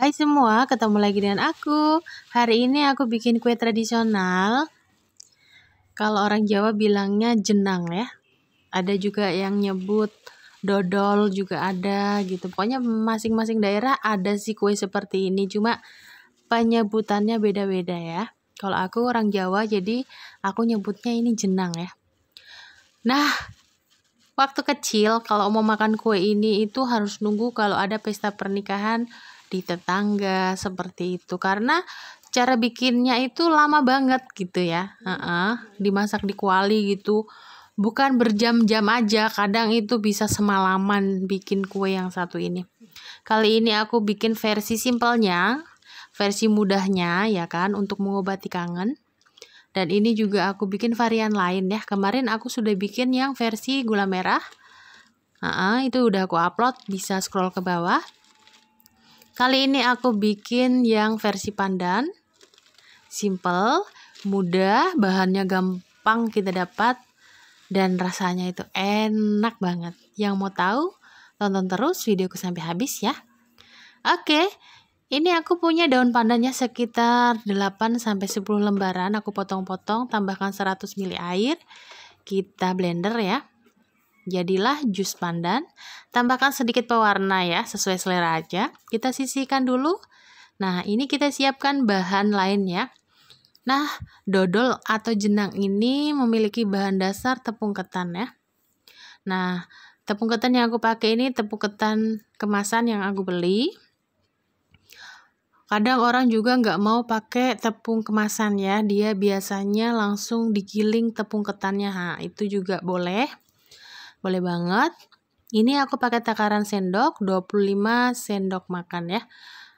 Hai semua, ketemu lagi dengan aku. Hari ini aku bikin kue tradisional. Kalau orang Jawa bilangnya jenang ya. Ada juga yang nyebut dodol juga ada gitu. Pokoknya masing-masing daerah ada sih kue seperti ini. Cuma penyebutannya beda-beda ya. Kalau aku orang Jawa jadi aku nyebutnya ini jenang ya. Nah, waktu kecil kalau mau makan kue ini itu harus nunggu kalau ada pesta pernikahan di tetangga seperti itu, karena cara bikinnya itu lama banget gitu ya. Dimasak di kuali gitu, bukan berjam-jam aja, kadang itu bisa semalaman bikin kue yang satu ini. Kali ini aku bikin versi simpelnya, versi mudahnya ya kan, untuk mengobati kangen. Dan ini juga aku bikin varian lain ya. Kemarin aku sudah bikin yang versi gula merah. Itu udah aku upload, bisa scroll ke bawah. Kali ini aku bikin yang versi pandan. Simple, mudah, bahannya gampang kita dapat. Dan rasanya itu enak banget. Yang mau tahu, tonton terus videoku sampai habis ya. Oke. Ini aku punya daun pandannya sekitar 8-10 lembaran. Aku potong-potong, tambahkan 100 ml air. Kita blender ya. Jadilah jus pandan. Tambahkan sedikit pewarna ya, sesuai selera aja. Kita sisihkan dulu. Nah, ini kita siapkan bahan lain ya. Nah, dodol atau jenang ini memiliki bahan dasar tepung ketan ya. Nah, tepung ketan yang aku pakai ini tepung ketan kemasan yang aku beli. Kadang orang juga nggak mau pakai tepung kemasan ya, dia biasanya langsung digiling tepung ketannya. Itu juga boleh banget. Ini aku pakai takaran sendok, 25 sendok makan ya.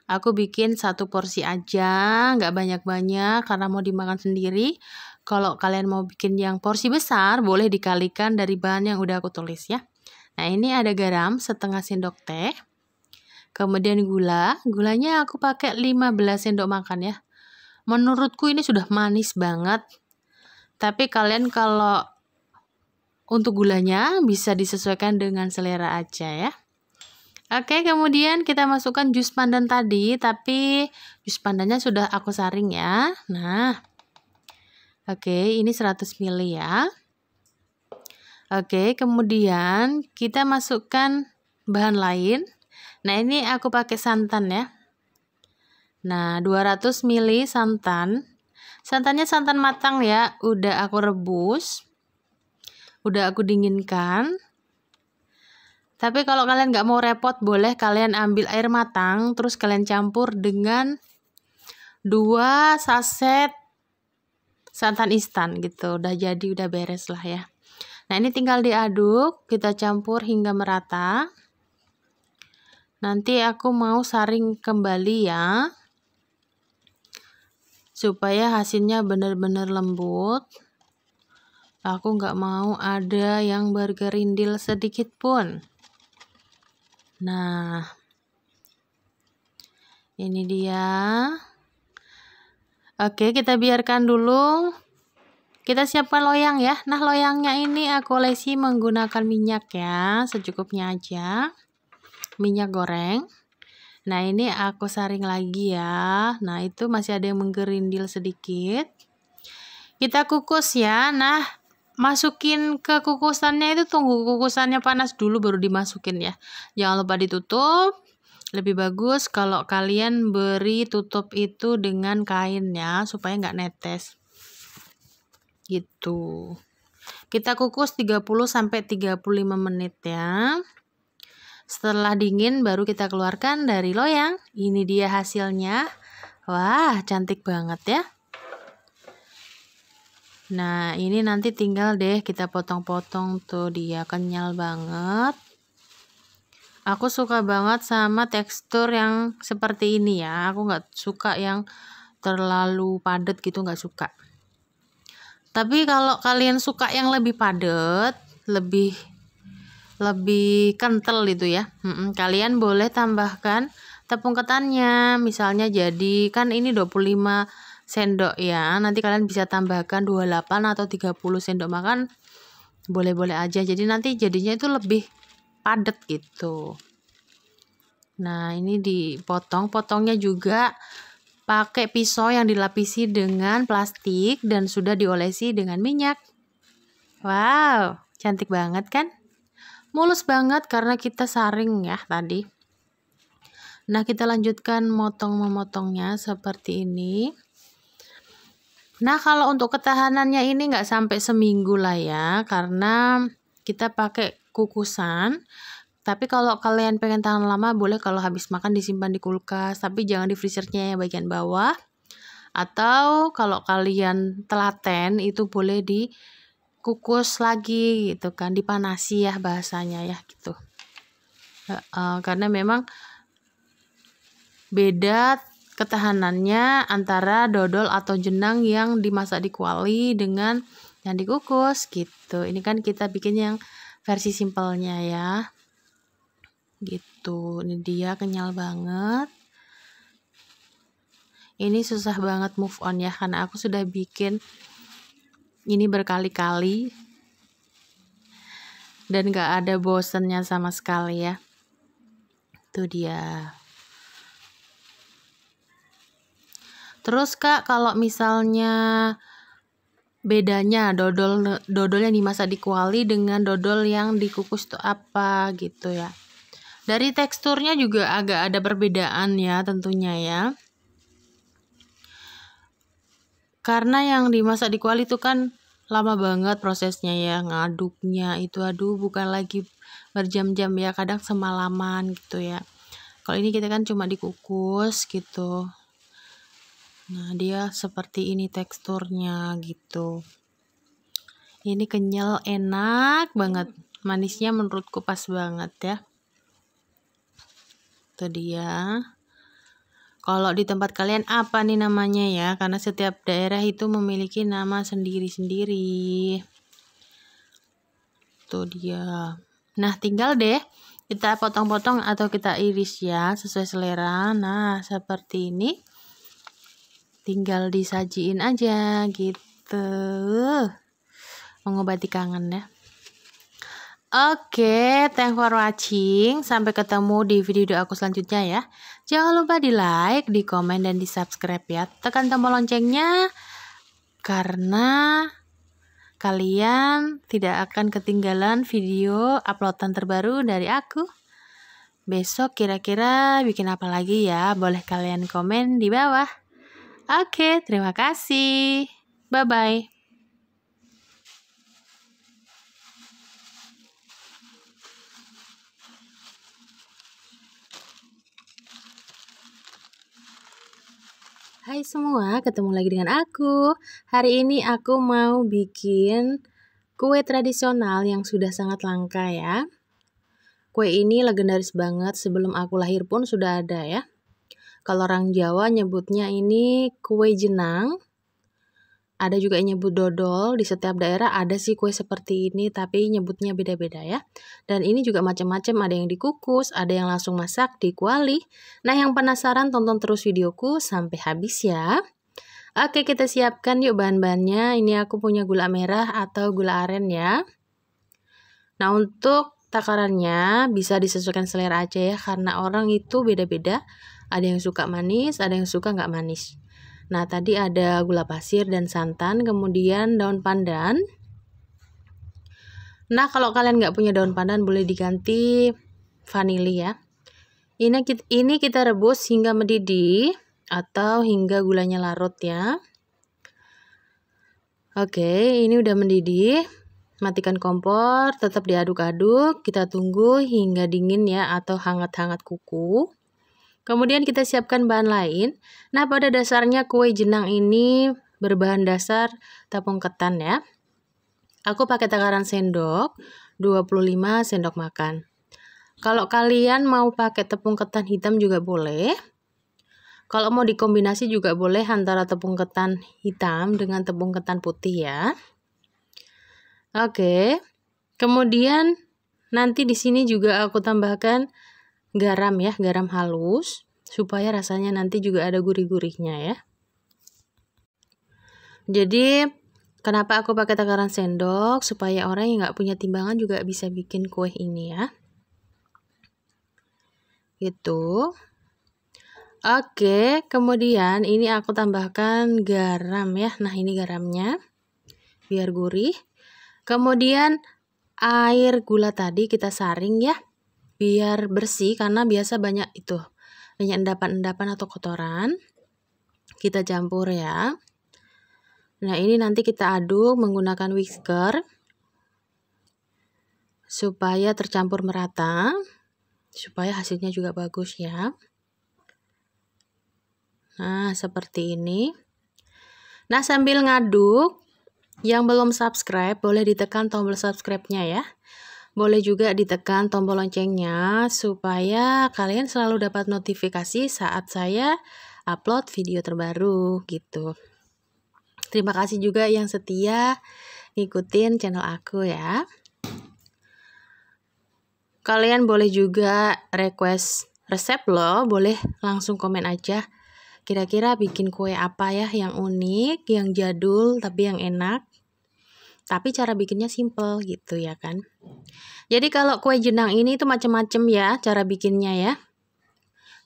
Aku bikin satu porsi aja, nggak banyak-banyak karena mau dimakan sendiri. Kalau kalian mau bikin yang porsi besar, boleh dikalikan dari bahan yang udah aku tulis ya. Nah, ini ada garam setengah sendok teh. Kemudian gulanya aku pakai 15 sendok makan ya. Menurutku ini sudah manis banget. Tapi kalian kalau untuk gulanya bisa disesuaikan dengan selera aja ya. Oke, kemudian kita masukkan jus pandan tadi, tapi jus pandannya sudah aku saring ya. Nah, oke, ini 100 ml ya. Oke, kemudian kita masukkan bahan lain. Nah, ini aku pakai santan ya. Nah, 200 ml santan. Santannya santan matang ya, udah aku rebus. Udah aku dinginkan. Tapi kalau kalian nggak mau repot, boleh kalian ambil air matang, terus kalian campur dengan 2 saset santan instan gitu. Udah jadi, udah beres lah ya. Nah, ini tinggal diaduk, kita campur hingga merata. Nanti aku mau saring kembali ya, supaya hasilnya benar-benar lembut. Aku nggak mau ada yang bergerindil sedikit pun. Nah, ini dia. Oke, kita biarkan dulu. Kita siapkan loyang ya. Nah, loyangnya ini aku olesi menggunakan minyak ya, secukupnya aja. Minyak goreng. Nah, ini aku saring lagi ya. Nah, itu masih ada yang menggerindil sedikit. Kita kukus ya. Nah, masukin ke kukusannya itu, tunggu kukusannya panas dulu baru dimasukin ya. Jangan lupa ditutup. Lebih bagus kalau kalian beri tutup itu dengan kain ya, supaya nggak netes. Gitu. Kita kukus 30-35 menit ya. Setelah dingin baru kita keluarkan dari loyang. Ini dia hasilnya. Wah, cantik banget ya. Nah, ini nanti tinggal deh kita potong-potong tuh, dia kenyal banget. Aku suka banget sama tekstur yang seperti ini ya. Aku nggak suka yang terlalu padat gitu, nggak suka. Tapi kalau kalian suka yang lebih padat, lebih kental gitu ya, kalian boleh tambahkan tepung ketannya. Misalnya jadi kan ini 25 sendok ya, nanti kalian bisa tambahkan 28 atau 30 sendok makan, boleh-boleh aja. Jadi nanti jadinya itu lebih padat gitu. Nah, ini dipotong. Potongnya juga pakai pisau yang dilapisi dengan plastik dan sudah diolesi dengan minyak. Wow, cantik banget kan? Mulus banget karena kita saring ya tadi. Nah, kita lanjutkan memotongnya seperti ini. Nah, kalau untuk ketahanannya ini nggak sampai seminggu lah ya, karena kita pakai kukusan. Tapi kalau kalian pengen tahan lama, boleh kalau habis makan disimpan di kulkas, tapi jangan di freezernya ya bagian bawah. Atau kalau kalian telaten itu boleh dikukus lagi gitu kan, dipanasi ya bahasanya ya gitu. Karena memang beda ketahanannya antara dodol atau jenang yang dimasak di kuali dengan yang dikukus gitu. Ini kan kita bikin yang versi simpelnya ya. Gitu. Ini dia kenyal banget. Ini susah banget move on ya karena aku sudah bikin ini berkali-kali dan gak ada bosennya sama sekali ya. Itu dia. Terus Kak, kalau misalnya bedanya dodol yang dimasak di kuali dengan dodol yang dikukus itu apa gitu ya. Dari teksturnya juga agak ada perbedaan ya tentunya ya. Karena yang dimasak di kuali itu kan lama banget prosesnya ya, ngaduknya itu aduh bukan lagi berjam-jam ya, kadang semalaman gitu ya. Kalau ini kita kan cuma dikukus gitu. Nah, dia seperti ini teksturnya gitu. Ini kenyal, enak banget. Manisnya menurutku pas banget ya. Itu dia. Kalau di tempat kalian apa nih namanya ya? Karena setiap daerah itu memiliki nama sendiri-sendiri. Itu dia. Nah, tinggal deh kita potong-potong atau kita iris ya, sesuai selera. Nah, seperti ini. Tinggal disajiin aja gitu. Mengobati kangen ya. Oke, thanks for watching. Sampai ketemu di video aku selanjutnya ya. Jangan lupa di like, di komen, dan di subscribe ya. Tekan tombol loncengnya karena kalian tidak akan ketinggalan video uploadan terbaru dari aku. Besok kira-kira bikin apa lagi ya? Boleh kalian komen di bawah. Oke, terima kasih. Bye-bye. Hai semua, ketemu lagi dengan aku. Hari ini aku mau bikin kue tradisional yang sudah sangat langka ya. Kue ini legendaris banget, sebelum aku lahir pun sudah ada ya. Kalau orang Jawa nyebutnya ini kue jenang. Ada juga yang nyebut dodol, di setiap daerah ada sih kue seperti ini, tapi nyebutnya beda-beda ya. Dan ini juga macam-macam, ada yang dikukus, ada yang langsung masak di kuali. Nah, yang penasaran tonton terus videoku sampai habis ya. Oke, kita siapkan yuk bahan-bahannya. Ini aku punya gula merah atau gula aren ya. Nah, untuk takarannya bisa disesuaikan selera aja ya, karena orang itu beda-beda. Ada yang suka manis, ada yang suka nggak manis. Nah, tadi ada gula pasir dan santan, kemudian daun pandan. Nah, kalau kalian nggak punya daun pandan, boleh diganti vanili ya. Ini kita rebus hingga mendidih atau hingga gulanya larut ya. Oke, ini udah mendidih. Matikan kompor, tetap diaduk-aduk. Kita tunggu hingga dingin ya atau hangat-hangat kuku. Kemudian kita siapkan bahan lain. Nah, pada dasarnya kue jenang ini berbahan dasar tepung ketan ya. Aku pakai takaran sendok, 25 sendok makan. Kalau kalian mau pakai tepung ketan hitam juga boleh. Kalau mau dikombinasi juga boleh antara tepung ketan hitam dengan tepung ketan putih ya. Oke. Kemudian nanti di sini juga aku tambahkan garam ya, garam halus, supaya rasanya nanti juga ada gurih-gurihnya ya. Jadi kenapa aku pakai takaran sendok, supaya orang yang nggak punya timbangan juga bisa bikin kue ini ya. gitu. Oke, kemudian ini aku tambahkan garam ya. Nah, ini garamnya biar gurih. Kemudian air gula tadi kita saring ya, biar bersih karena biasa banyak endapan-endapan atau kotoran. Kita campur ya. Nah, ini nanti kita aduk menggunakan whisker supaya tercampur merata, supaya hasilnya juga bagus ya. Nah, seperti ini. Nah, sambil ngaduk, yang belum subscribe boleh ditekan tombol subscribe-nya ya. Boleh juga ditekan tombol loncengnya supaya kalian selalu dapat notifikasi saat saya upload video terbaru gitu. Terima kasih juga yang setia ngikutin channel aku ya. Kalian boleh juga request resep loh, boleh langsung komen aja. Kira-kira bikin kue apa ya yang unik, yang jadul tapi yang enak. Tapi cara bikinnya simple gitu ya kan. Jadi kalau kue jenang ini itu macam-macam ya cara bikinnya ya.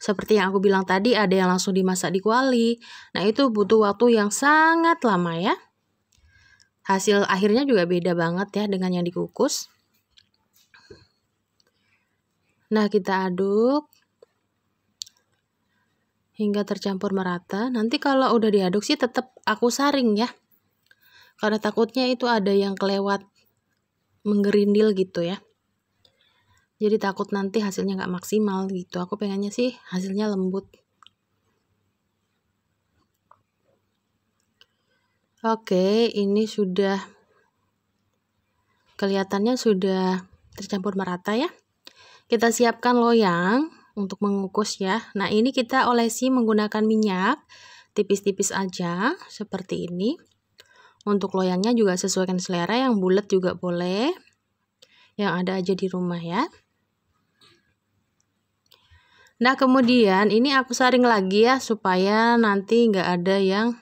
Seperti yang aku bilang tadi, ada yang langsung dimasak di kuali. Nah, itu butuh waktu yang sangat lama ya. Hasil akhirnya juga beda banget ya dengan yang dikukus. Nah, kita aduk hingga tercampur merata. Nanti kalau udah diaduk sih tetap aku saring ya. Karena takutnya itu ada yang kelewat menggerindil gitu ya. Jadi takut nanti hasilnya nggak maksimal gitu. Aku pengennya sih hasilnya lembut. Oke, ini sudah kelihatannya sudah tercampur merata ya. Kita siapkan loyang untuk mengukus ya. Nah, ini kita olesi menggunakan minyak tipis-tipis aja seperti ini. Untuk loyangnya juga sesuaikan selera, yang bulat juga boleh, yang ada aja di rumah ya. Nah, kemudian ini aku saring lagi ya supaya nanti nggak ada yang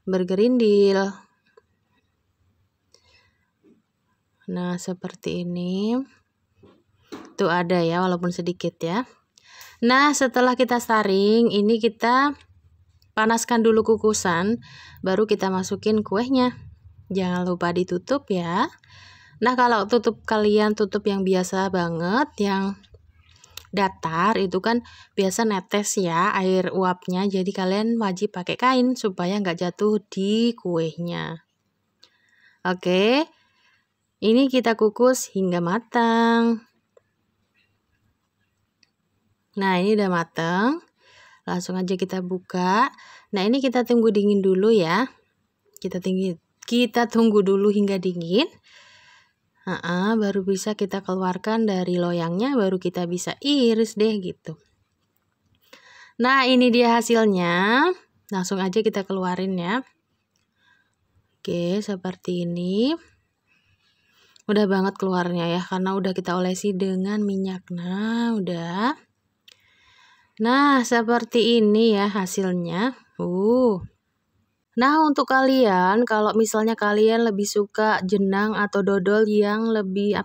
bergerindil. Nah, seperti ini. Tuh ada ya, walaupun sedikit ya. Nah, setelah kita saring, ini kita panaskan dulu kukusan, baru kita masukin kuenya. Jangan lupa ditutup ya. Nah, kalau tutup kalian tutup yang biasa banget, yang datar itu kan biasa netes ya air uapnya. Jadi kalian wajib pakai kain supaya nggak jatuh di kuenya. Oke, ini kita kukus hingga matang. Nah, ini udah matang. Langsung aja kita buka. Nah, ini kita tunggu dingin dulu ya. Kita tunggu dulu hingga dingin. Baru bisa kita keluarkan dari loyangnya, baru kita bisa iris deh gitu. Nah, ini dia hasilnya. Langsung aja kita keluarin ya. Oke, seperti ini. Udah banget keluarnya ya, karena udah kita olesi dengan minyak. Nah, udah. Nah, seperti ini ya hasilnya. Nah, untuk kalian, kalau misalnya kalian lebih suka jenang atau dodol yang lebih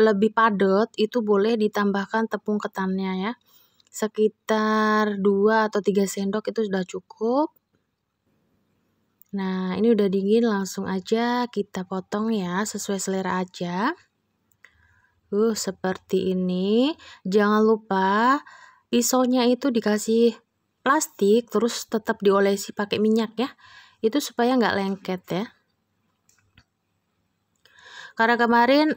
lebih padat, itu boleh ditambahkan tepung ketannya ya. Sekitar 2 atau 3 sendok itu sudah cukup. Nah, ini udah dingin, langsung aja kita potong ya, sesuai selera aja. Seperti ini. Jangan lupa pisaunya itu dikasih plastik, terus tetap diolesi pakai minyak ya. Itu supaya nggak lengket ya. Karena kemarin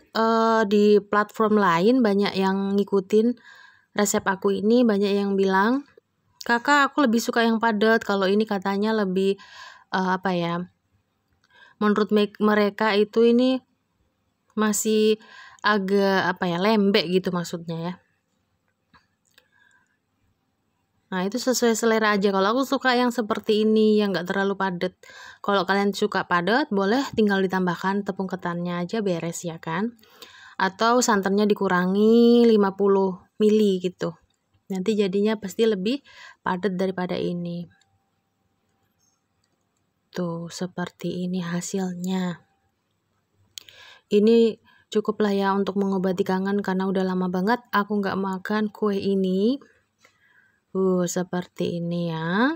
di platform lain banyak yang ngikutin resep aku ini, banyak yang bilang, "Kakak, aku lebih suka yang padat." Kalau ini katanya lebih menurut mereka itu ini masih agak lembek gitu maksudnya ya. Nah, itu sesuai selera aja. Kalau aku suka yang seperti ini, yang nggak terlalu padat. Kalau kalian suka padat, boleh tinggal ditambahkan tepung ketannya aja beres ya kan. Atau santannya dikurangi 50 ml gitu. Nanti jadinya pasti lebih padat daripada ini. Tuh, seperti ini hasilnya. Ini Cukuplah ya untuk mengobati kangen karena udah lama banget aku nggak makan kue ini. Seperti ini ya.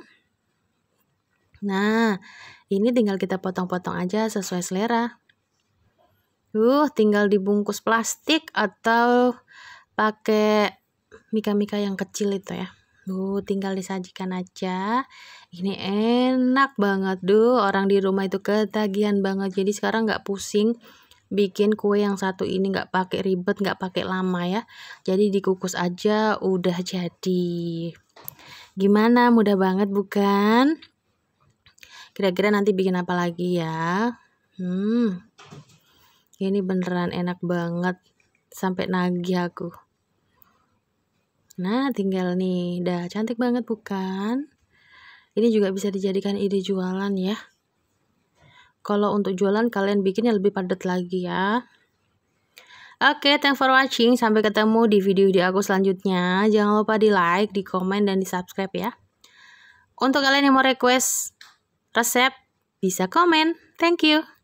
Nah, ini tinggal kita potong-potong aja sesuai selera. Tinggal dibungkus plastik atau pakai mika-mika yang kecil itu ya. Tinggal disajikan aja. Ini enak banget orang di rumah itu ketagihan banget. Jadi sekarang nggak pusing bikin kue yang satu ini, nggak pakai ribet, nggak pakai lama ya. Jadi dikukus aja udah jadi. Gimana, mudah banget bukan? Kira-kira nanti bikin apa lagi ya? Ini beneran enak banget, sampai nagih aku. Nah, tinggal nih, dah cantik banget bukan? Ini juga bisa dijadikan ide jualan ya. Kalau untuk jualan kalian bikinnya lebih padat lagi ya. Oke, thanks for watching. Sampai ketemu di video aku selanjutnya. Jangan lupa di like, di komen, dan di subscribe ya. Untuk kalian yang mau request resep, bisa komen. Thank you.